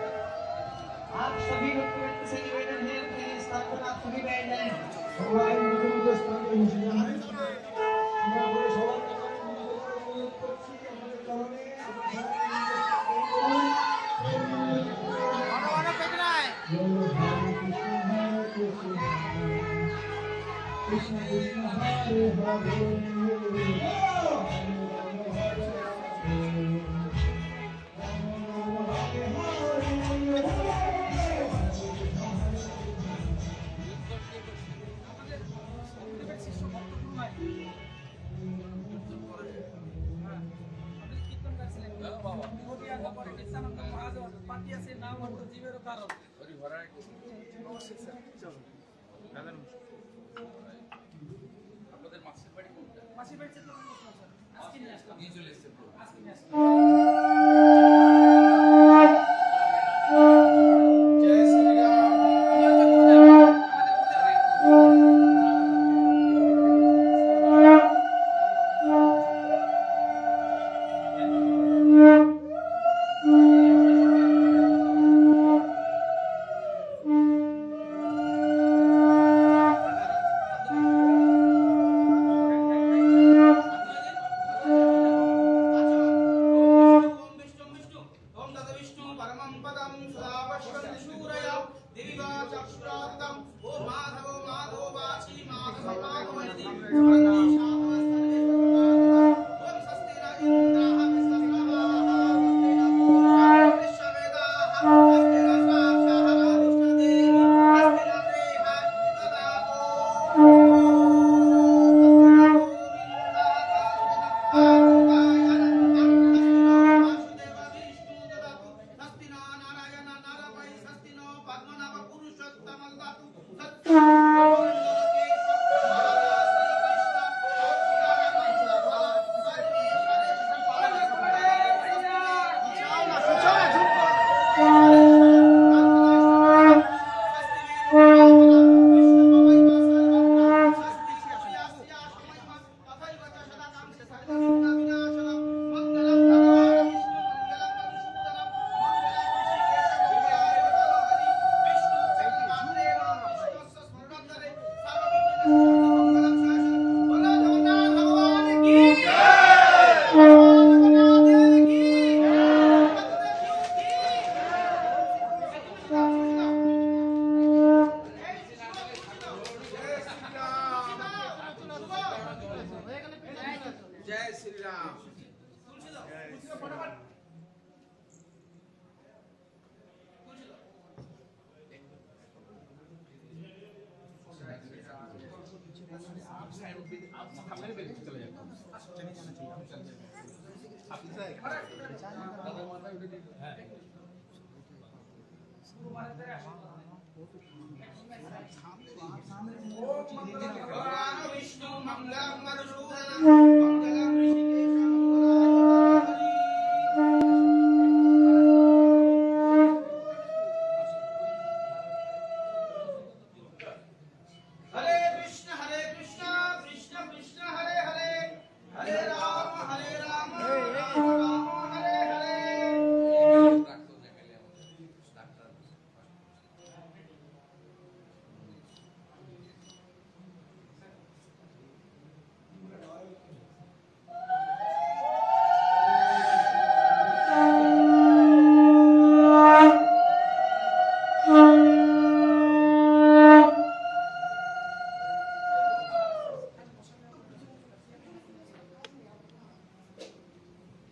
आप सभी लोग से निवेदन है अपने स्थान पर आप सभी बैठ जाएं। সবাই নিজের নিজের স্থানে বসে যান। আমরা বলে সবার কাছে অনুরোধ করছি আমাদের কারণে কৃষ্ণ কৃষ্ণ হরে হরে আপনাদের মাসির বাড়ি কোনটা? মাসির বাড়ি আজকে নিয়ে আসলাম। নিয়ে চলে এসেছেন। আজকে নিয়ে আসলাম।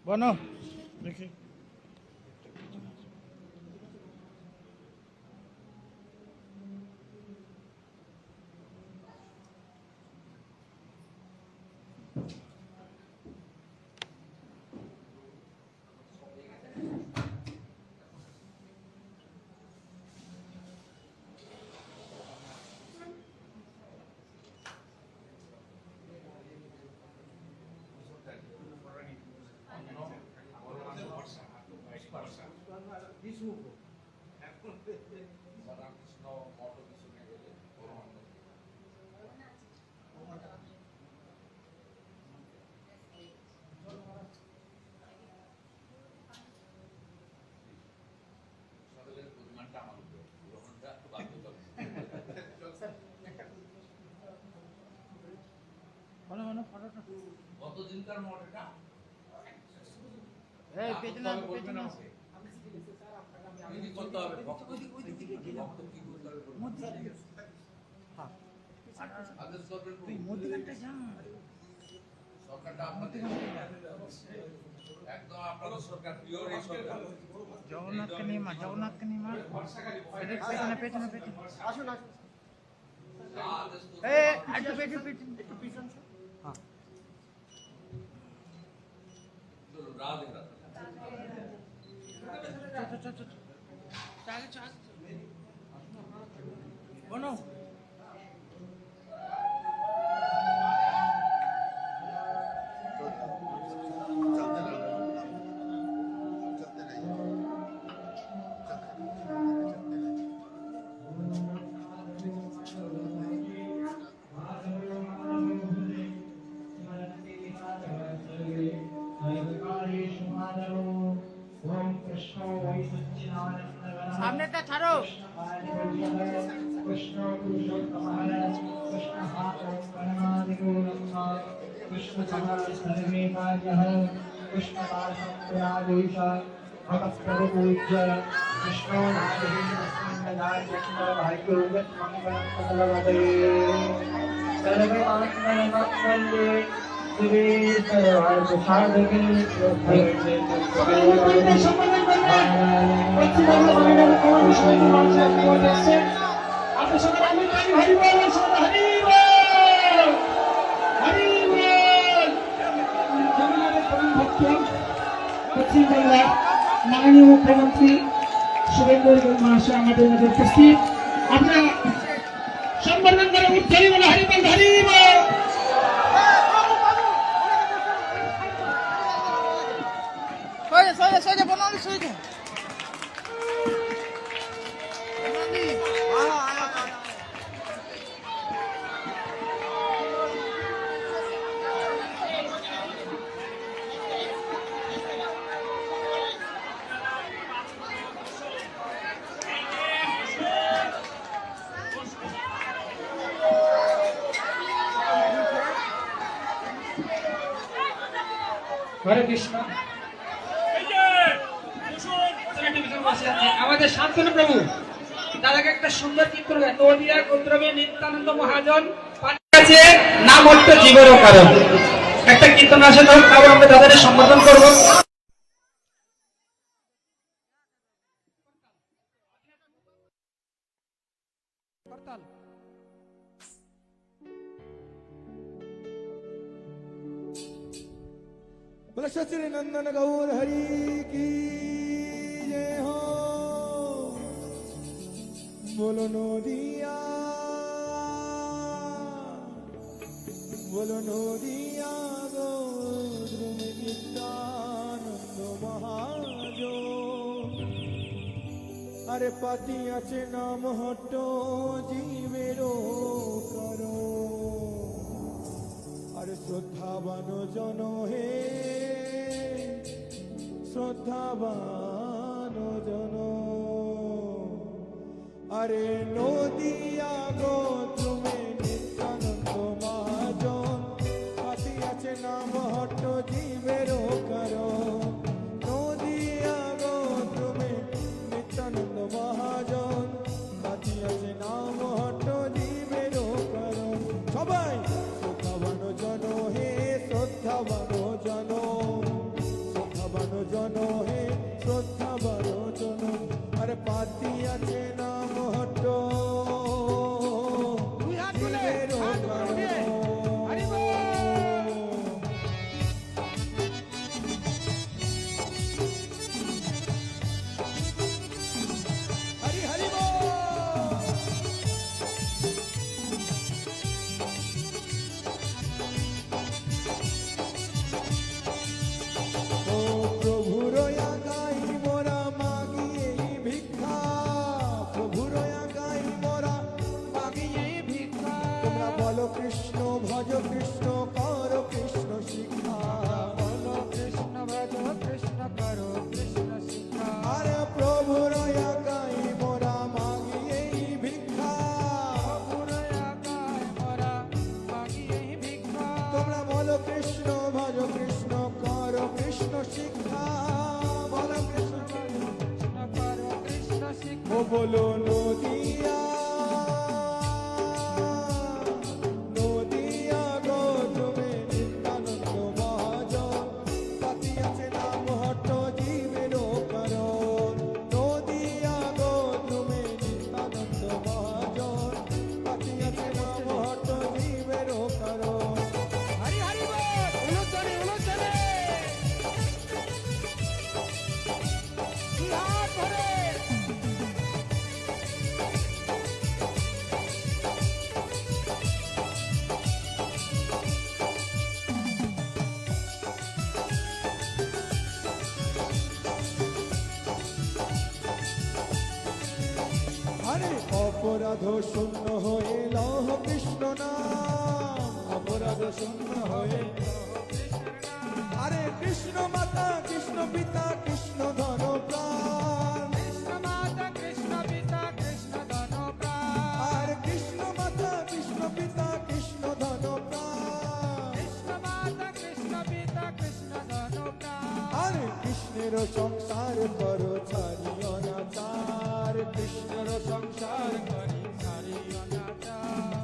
বনো দেখি কোনকার মঠ এটা? এই পেছনে তবে বলবেন পেছনে আমাকে। কি করতে হবে? ভক্ত কি করতে হবে বলুন। আদেশ করবেন তুই বলুন। মধ্যখানটা যা সরকারটা আপনাদের একদম আপনাদের সরকার, পিওর এই সরকার। জগন্নাথকে নিয়ে মার, জগন্নাথকে নিয়ে মার। পেছনে পেছনে পেছনে আসুন আসুন আদেশ করবেন। এই একটু পেছনে পেছনে একটু পিছন স্যার। চলুন, রাধে রাধে। চল চল চল বনো সামনেটা ছাড়ো কৃষ্ণ পুরুষোত্তমঃ কৃষ্ণ হাতং পরমাদিগূঢ়ং কৃষ্ণ সর্বে কার্যঃ কৃষ্ণ দাসং পুরাধীশ ভক্তপূজ্য কৃষ্ণ নামে তস্মিন্নদায় কৃষ্ণ ভাগ্যো মঙ্গলং সকলবদে সর্বে মঙ্গলমঙ্গলে শিবে সর্বার্থ সাধকে আপনি সকালে আমি হরি বল হরি বল হরি বল জগন্নাথের পরম ভক্ত পশ্চিমবাংলার মাননীয় মুখ্যমন্ত্রী শুভেন্দু অধিকারী মহাশয় আমাদের মধ্যে উপস্থিত। আপনারা সম্বোধন করে উঠতে বলে হরি বল হরি বল। সোজা বনালি সোজা বনালি হরে কৃষ্ণ। আমাদের শান্তনু প্রভু দাদাকে একটা সুন্দর চিত্র নদিয়া গোত্রমে নিত্যানন্দ মহাজন কাছে নাম অর্থ জীবনের কারণ একটা কীর্তন আসে, তারপর আমরা দাদাকে সম্বোধন করবো। बोले सच्ची नंदन गौर हरि की जय हो। बोलो नोदिया गोत्र में नित्यानंद महाजो। अरे पाती आचे नाम हटो जीवेरो करो। अरे श्रद्धावान जन हे শ্রদ্ধাবান জন। আরে নদিয়া গোত্রমে নিত্যানন্দ মহাজন পাতি আছে নাম হট্ট জীবের কারণ। নদিয়া গোত্রমে নিত্যানন্দ মহাজন পাতি আছে নাম হট্ট জীবের কারণ। সবাই শ্রদ্ধাবান জন হে শ্রদ্ধাবান জন জন হে শ্রদ্ধাবান জন। আরে পাতি আছে নাম হট্ট শিক্ষা বলো কৃষ্ণ করো কৃষ্ণ শিক্ষা ও বলো নদিয়া নদিয়া গো তুমি নিত্যানন্দ মহাজন পাতিয়াছে নাম হট্ট জীবের কারণ নদিয়া গো তুমি নিত্যানন্দ মহাজন পাতিয়াছে নাম হট্ট জীবের কারণ হরি হরি বল উলুচরে উলুচরে বিহার ধরে আরে অপরাধ শূন্য হয়ে লহ কৃষ্ণ নাম অপরাধ শূন্য হয়ে আরে কৃষ্ণ মাতা কৃষ্ণ পিতা কৃষ্ণ ধন প্রাণ কৃষ্ণ মাতা কৃষ্ণ পিতা কৃষ্ণ ধন প্রাণ আর কৃষ্ণ মাতা কৃষ্ণ পিতা কৃষ্ণ ধন প্রাণ কৃষ্ণ মাতা কৃষ্ণ পিতা কৃষ্ণ ধন প্রাণ আরে কৃষ্ণের সংসার করো ছাড়িও না চার কৃষ্ণের সংসার করি ছাড়িও না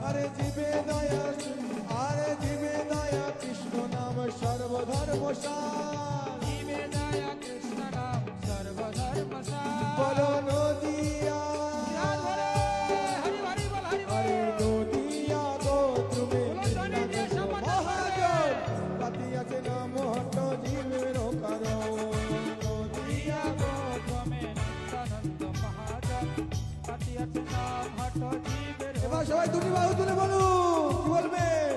আরে জীবে দয়া আরে জীবে দয়া কৃষ্ণ নাম সর্বধর্ম সার জীবে দয়া কৃষ্ণ নাম সর্বধর্ম সার বলো নদিয়া ধরে হরি হরি বল হরি বল আরে নদিয়া গো তুমি মহাজন পাতিয়াছে নাম হট্ট জীবের কারণ নদিয়া গো ক্রমে নিত্যানন্দ মহাজন পাতিয়াছে নাম হট জীবের এবার সবাই দুটি বাহু তুলে বলুন কি বলবেন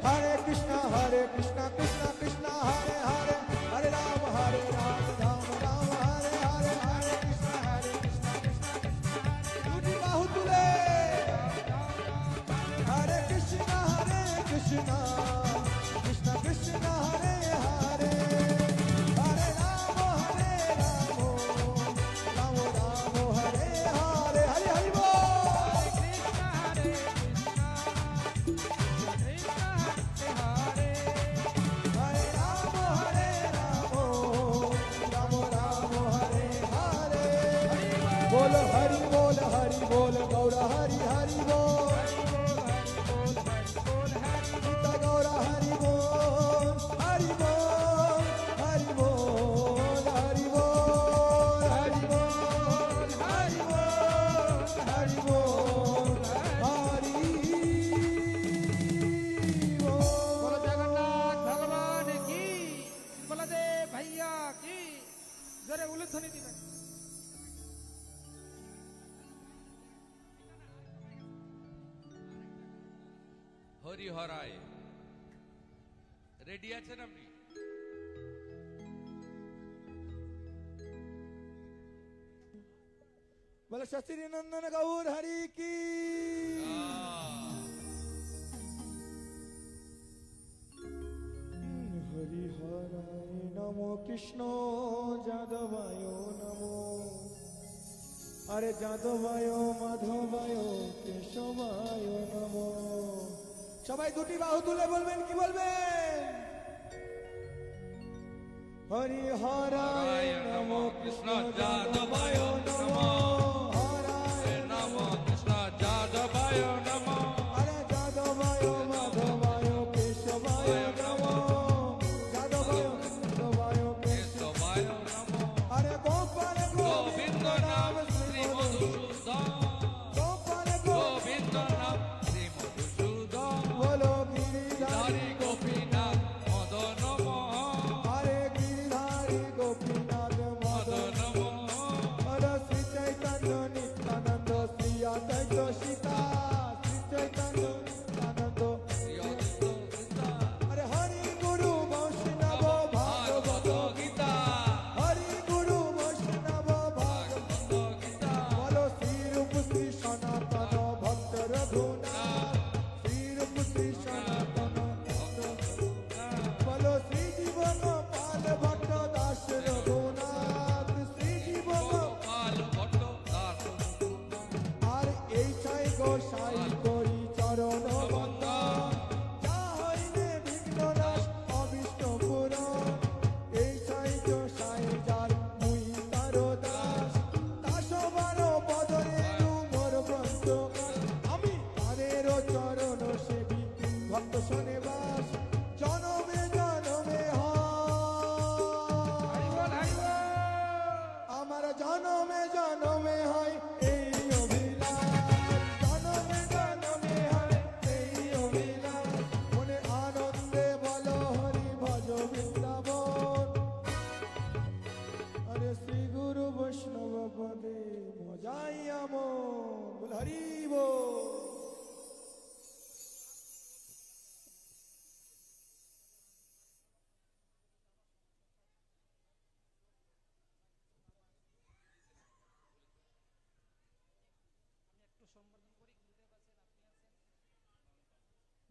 হরে কৃষ্ণ কৃষ্ণ কৃষ্ণ হরে হরে হরে রাম রাম রাম হরে হরে হরে কৃষ্ণ কৃষ্ণ কৃষ্ণ দুটি বাহু তুলে হরে কৃষ্ণ কৃষ্ণ কৃষ্ণ হরে হরে হরে রাম রাম রাম হরে হরে হরে হরি বল কৃষ্ণ হরে কৃষ্ণ কৃষ্ণ হরে হরে রাম রাম রাম হরে হরে बोल हरि बोल गौर हरि हरि बोल गीता गौर हरि बोल हरि बोल हरि बोल हरि बोल हरि बोल हरि बोल हरि बोल हरि बोलो बोल जगन्नाथ भगवान की बलदेव भैया की जरे उलुध्वनि दिबेन হরিহরায় রেডি আছেন আপনি? बोल शस्त्री नंदन गौर हरि की हरि हराय नमो कृष्ण जादवाय नमो अरे जादवाय माधवाय केशवाय नमो সবাই দুটি বাহু তুলে বলবেন কি বলবেন হরি হরায় নমো কৃষ্ণ যাদবায় নমো হরায় নমো কৃষ্ণ যাদবায় নমো अरे जादवाय माधवाय केशवाय नमो जादवाय माधवाय কেশবায় নমো अरे गोपाल গোবিন্দ নাম শ্রী মধুসূদন गोपाल গোবিন্দ নাম শ্রী মধুসূদন बोलो गिरिधारी হরি গোপীনাথ মদন মোহন अरे गिरिधारी गोपीनाथ মদন मदन মোহন अरे श्री चैतन्य नित्यानंद श्री अद्वैत सीता श्री चैतन्य नित्यानंद শ্রী অদ্বৈত গীতা अरे हरि गुरु वैष्णव भागवत ভাগবত গীতা हरि गुरु वैष्णव भागवत ভাগবত গীতা बोलो श्री रूप श्री सनातन भक्त रघुनाथ श्री रूप श्री सनातन बोलो श्री जीवन पाल भक्त दास रघुनाथ श्री जीवन গোপাল ভট্ট দাস আর এই চাই গোসাই করি চরণ বন্দন যা হইলে বিঘ্ন নাশ অবিষ্ট পুরন এই চাই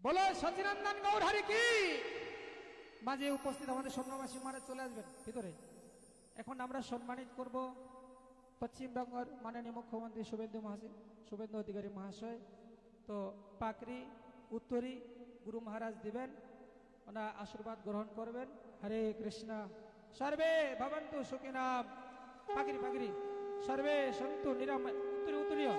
বলো সচিনন্দন গৌর হরি কি। মাঝে উপস্থিত আমাদের সন্ন্যাসী মহারাজ চলে আসবেন ভিতরে। এখন আমরা সম্মানিত করব পশ্চিমবঙ্গের মাননীয় মুখ্যমন্ত্রী শুভেন্দু অধিকারী মহাশয়। তো পাকড়ি উত্তরী গুরু মহারাজ দিবেন, ওনার আশীর্বাদ গ্রহণ করবেন। হরে কৃষ্ণ। সর্বে ভবন্তু সুখিনাম। পাকড়ি পাকড়ি সর্বে সন্তু নিরাময়। উত্তরী উত্তরীয়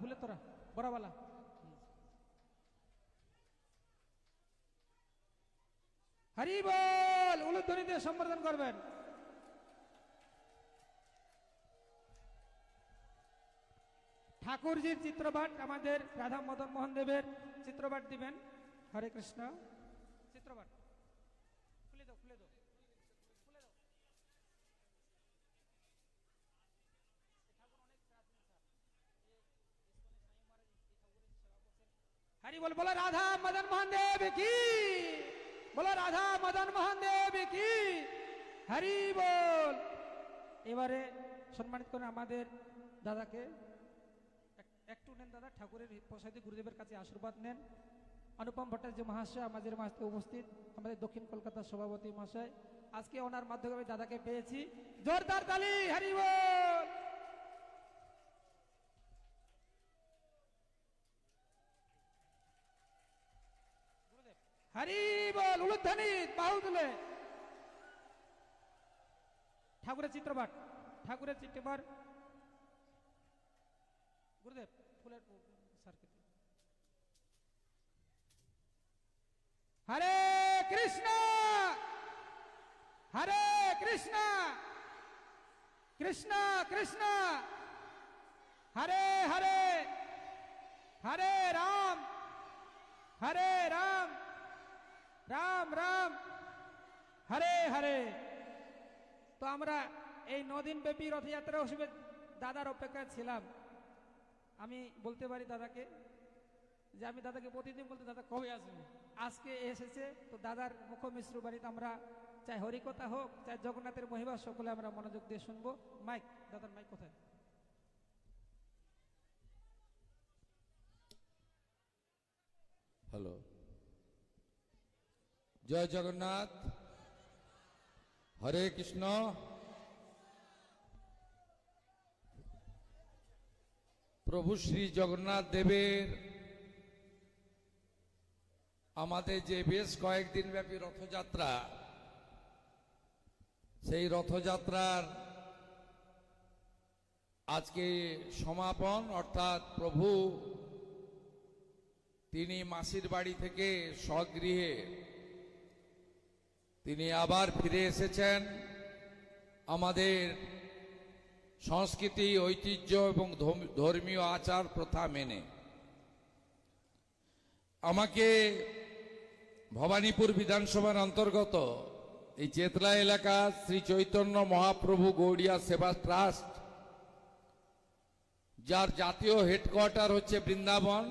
ফুলে তোরা বড়বালা। হরি বল। উলুধ্বনিতে সম্বোধন করবেন। ঠাকুরজির চিত্রপাট আমাদের রাধা মদন মোহন দেবের চিত্রপাট দিবেন। হরে কৃষ্ণ। চিত্রপাট খুলে দাও খুলে দাও খুলে দাও। हरि बोल। बोलो राधा मदन मोहन देव की। बोलो राधा मदन मोहन देव की। हरि बोल। এবারে সম্মানিত করেন আমাদের দাদাকে। একটু নেন দাদা, ঠাকুরের প্রসাদে গুরুদেবের কাছে আশীর্বাদ নেন। অনুপম ভট্টাচার্য মহাশয় আমাদের মাঝে উপস্থিত, আমাদের দক্ষিণ কলকাতার সভাপতি মহাশয়। আজকে ওনার মাধ্যমে আমি দাদাকে পেয়েছি। জোরদার তালি। হরি বল। হরি বল। উলুধ্বনি বাহু তুলে। ঠাকুরের চিত্রপাট ঠাকুরের চিত্রপাট গুরুদেব ফুলের সার্কিট। হরে কৃষ্ণ হরে কৃষ্ণ কৃষ্ণ কৃষ্ণ হরে হরে হরে রাম হরে রাম রাম রাম হরে হরে। তো আমরা এই 9 দিন ব্যাপী রথযাত্রা উৎসবে দাদার অপেক্ষায় ছিলাম। আমি বলতে পারি দাদাকে যে আমি দাদাকে প্রতিদিন বলতে, দাদা কবে আসবে। আজকে এসেছে। তো দাদার মুখ মিশ্র বাড়িতে আমরা চাই হরিকথা হোক চাই জগন্নাথের মহিমা সকলে আমরা মনোযোগ দিয়ে শুনবো। মাইক দাদার মাইক কোথায়? হ্যালো, জয় জগন্নাথ। হরে কৃষ্ণ। প্রভু শ্রী জগন্নাথ দেবের আমাদের যে বেশ কয়েকদিন ব্যাপী রথযাত্রা, সেই রথযাত্রার আজকে সমাপন, অর্থাৎ প্রভু তিনি মাসির বাড়ি থেকে স্বগৃহে তিনি আবার ফিরে এসেছেন আমাদের সংস্কৃতি ঐতিহ্য এবং ধর্মীয় আচার প্রথা মেনে। আমাকে ভবানীপুর বিধানসভার অন্তর্গত এই চেতলা এলাকা শ্রী চৈতন্য মহাপ্রভু গৌড়িয়া সেবা ট্রাস্ট, যার জাতীয় হেডকোয়ার্টার হচ্ছে বৃন্দাবন,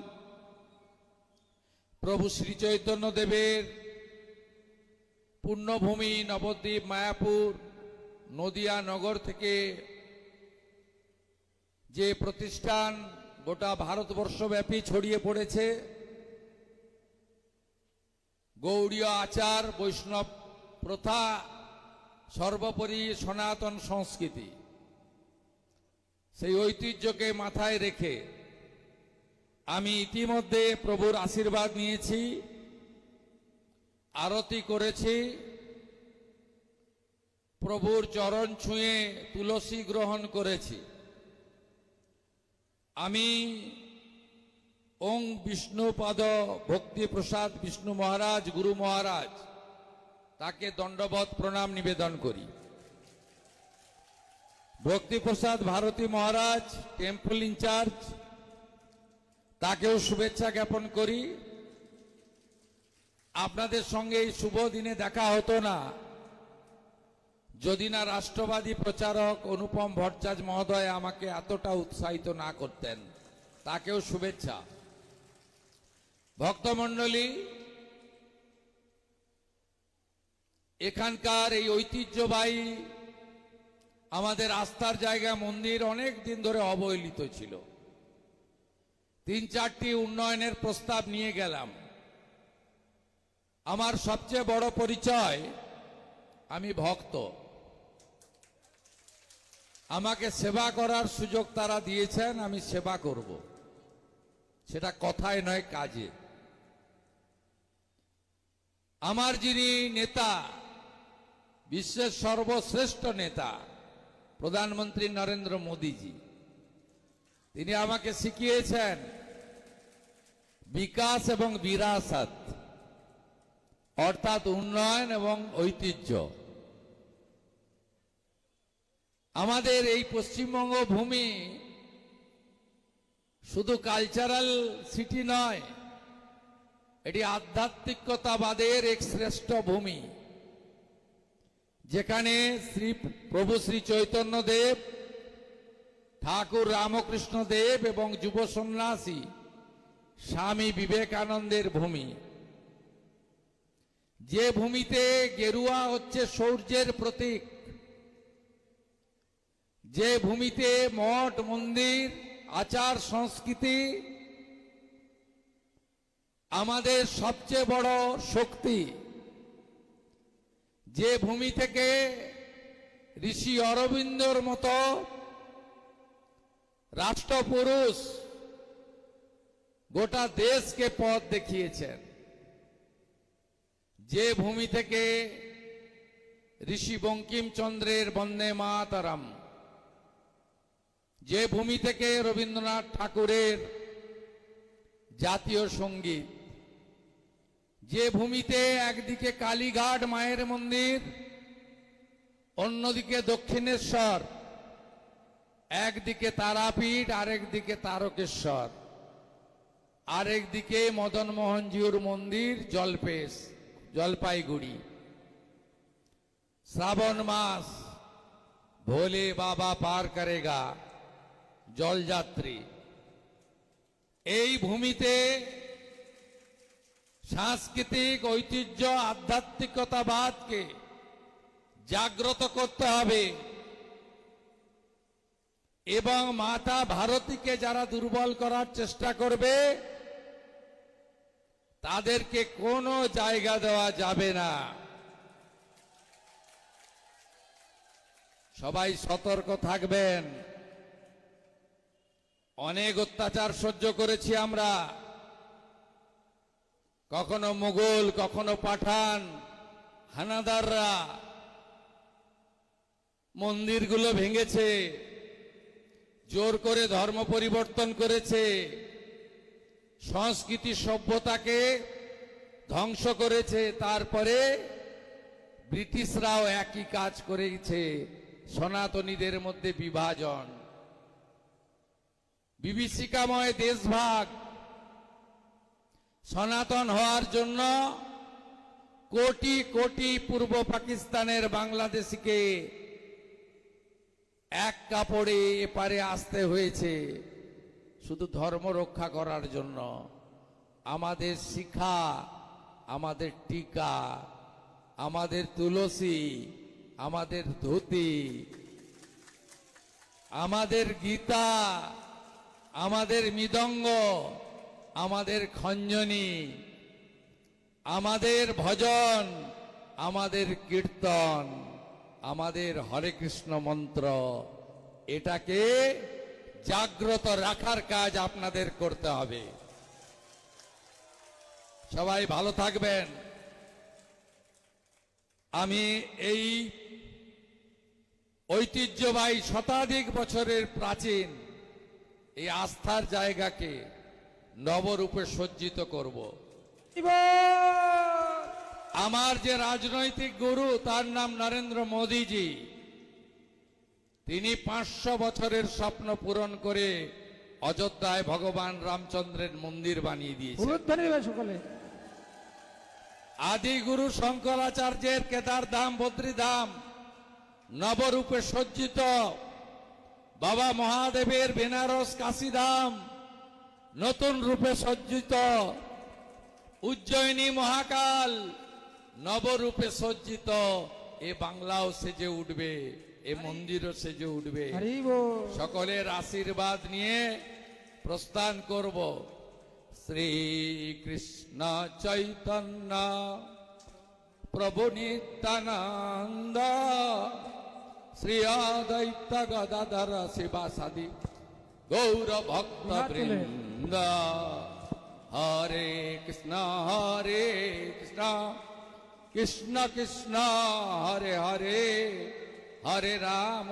প্রভু শ্রী চৈতন্য দেবের পুণ্যভূমি নবদ্বীপ মায়াপুর নদিয়া নগর থেকে যে প্রতিষ্ঠান গোটা ভারতবর্ষব্যাপী ছড়িয়ে পড়েছে, গৌড়ীয় আচার বৈষ্ণব প্রথা সর্বোপরি সনাতন সংস্কৃতি, সেই ঐতিহ্যকে মাথায় রেখে আমি ইতিমধ্যে প্রভুর আশীর্বাদ নিয়েছি, আরতি করেছি, প্রভুর চরণ ছুঁয়ে তুলসী গ্রহণ করেছি। আমি ওং বিষ্ণুপাদ ভক্তি প্রসাদ বিষ্ণু মহারাজ গুরু মহারাজ তাকে দণ্ডবত প্রণাম নিবেদন করি। ভক্তি প্রসাদ ভারতী মহারাজ টেম্পল ইনচার্জ, তাকেও শুভেচ্ছা জ্ঞাপন করি। আপনাদের সঙ্গে এই শুভ দিনে দেখা হতো না যদি না রাষ্ট্রবাদী প্রচারক অনুপম ভট্টাচার্য মহোদয় আমাকে এতটা উৎসাহিত না করতেন। তাকেও শুভেচ্ছা। ভক্তমণ্ডলী, এখানকার এই ঐতিহ্যবাহী আমাদের আস্থার জায়গা মন্দির অনেক দিন ধরে অবহেলিত ছিল। 3-4টি উন্নয়নের প্রস্তাব নিয়ে গেলাম। আমার সবচেয়ে বড় পরিচয়, আমি ভক্ত। আমাকে সেবা করার সুযোগ তারা দিয়েছেন, আমি সেবা করব, সেটা কথায় নয় কাজে। আমার যিনি নেতা, বিশ্বের সর্বশ্রেষ্ঠ নেতা প্রধানমন্ত্রী নরেন্দ্র মোদীজি, তিনি আমাকে শিখিয়েছেন বিকাশ এবং বিরাসত, অর্থাৎ উন্নয়ন এবং ঐতিহ্য। আমাদের এই পশ্চিমবঙ্গ ভূমি শুধু কালচারাল সিটি নয়, এটি আধ্যাত্মিকতাবাদের এক শ্রেষ্ঠ ভূমি, যেখানে প্রভু শ্রী চৈতন্য দেব, ঠাকুর রামকৃষ্ণ দেব এবং যুব সন্ন্যাসী স্বামী বিবেকানন্দের ভূমি। যে ভূমিতে গেরুয়া হচ্ছে শৌর্যের প্রতীক, যে ভূমিতে মঠ মন্দির আচার সংস্কৃতি আমাদের সবচেয়ে বড় শক্তি, যে ভূমি থেকে ঋষি অরবিন্দর মতো রাষ্ট্রপুরুষ গোটা দেশকে পথ দেখিয়েছেন, যে ভূমি থেকে ঋষি বঙ্কিমচন্দ্রের বন্দে মাতরম, যে ভূমি থেকে রবীন্দ্রনাথ ঠাকুরের জাতীয় সঙ্গীত, যে ভূমিতে একদিকে কালীঘাট মায়ের মন্দির, অন্যদিকে দক্ষিণেশ্বর, একদিকে তারাপীঠ, আরেকদিকে তারকেশ্বর, আরেকদিকে মদন মোহনজিউর মন্দির জলপাইগুড়ি। শ্রাবণ মাস ভোলে বাবা পার করেগা জলযাত্রী। এই ভূমিতে সাংস্কৃতিক ঐতিহ্য আধ্যাত্মিকতাবাদকে জাগ্রত করতে হবে এবং মাতা ভারতীকে যারা দুর্বল করার চেষ্টা করবে তাদেরকে কোনো জায়গা দেওয়া যাবে না। সবাই সতর্ক থাকবেন। অনেক অত্যাচার সহ্য করেছি আমরা, কখনো মুঘল, কখনো পাঠান, হানাদাররা মন্দিরগুলো ভেঙেছে, জোর করে ধর্ম পরিবর্তন করেছে, সংস্কৃতি সভ্যতাকে ধ্বংস করেছে। তারপরে ব্রিটিশরাও একই কাজ করেছে, সনাতনীদের মধ্যে বিভাজন, বিভীষিকাময় দেশভাগ। সনাতন হওয়ার জন্য কোটি কোটি পূর্ব পাকিস্তানের বাংলাদেশিকে এক কাপড়ে এপারে আসতে হয়েছে শুধু ধর্ম রক্ষা করার জন্য। আমাদের শিখা, আমাদের টিকা, আমাদের তুলসী, আমাদের ধুতি, আমাদের গীতা, আমাদের মৃদঙ্গ, আমাদের খঞ্জনি, আমাদের ভজন, আমাদের কীর্তন, আমাদের হরে কৃষ্ণ মন্ত্র, এটাকে জাগ্রত রাখার কাজ আপনাদের করতে হবে। সবাই ভালো থাকবেন। আমি এই ঐতিহ্যবাহী শতাধিক বছরের প্রাচীন এই আস্থার জায়গাকে নবরূপে সজ্জিত করব। আমার যে রাজনৈতিক গুরু, তার নাম নরেন্দ্র মোদীজি। তিনি 500 বছরের স্বপ্ন পূরণ করে অযোধ্যায় ভগবান রামচন্দ্রের মন্দির বানিয়ে দিয়েছেন। সকলে আদি গুরু শঙ্করাচার্যের কেদারধাম, বদ্রীধাম নবরূপে সজ্জিত। বাবা মহাদেবের বেনারস কাশীধাম নতুন রূপে সজ্জিত। উজ্জয়িনী মহাকাল নবরূপে সজ্জিত। এ বাংলাও সেজে উঠবে। এ মন্দিরও সেজে উঠবে। হরি বল। সকলের আশীর্বাদ নিয়ে প্রস্থান করব। শ্রী কৃষ্ণ চৈতন্য প্রভু নিত্যানন্দ শ্রী অদ্বৈত গদাধর শিবাসাদি গৌর ভক্ত বৃন্দ। হরে কৃষ্ণ কৃষ্ণ কৃষ্ণ হরে হরে, হরে রাম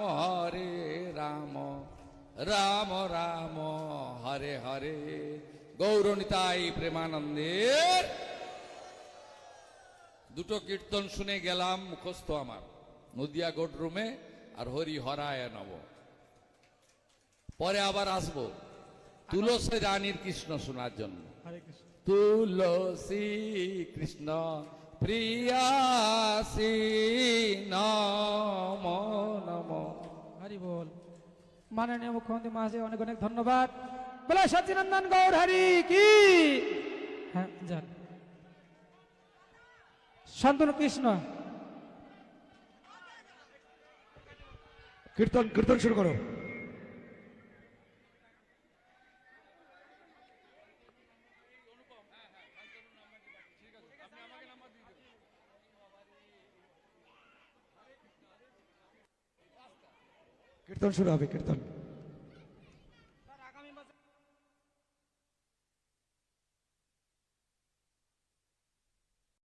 রাম রাম হরে হরে। গৌরনিতাই প্রেমানন্দের। দুটো কীর্তন শুনে গেলাম মুখস্থ আমার, নদিয়া গোড রুমে আর হরি হরায় নব। পরে আবার আসবো তুলসী রানীর কৃষ্ণ শোনার জন্য। তুলসী কৃষ্ণ প্রিয়াসী নম নম। হরি বল। মাননীয় মুখ্যমন্ত্রী মহাশয় অনেক অনেক ধন্যবাদ। বলে সচিনন্দন গৌর হরি কি। হ্যাঁ যান। শান্তনু কৃষ্ণ। কীর্তন কীর্তন শুরু করো। কীর্তন শুরু হবে, কীর্তন।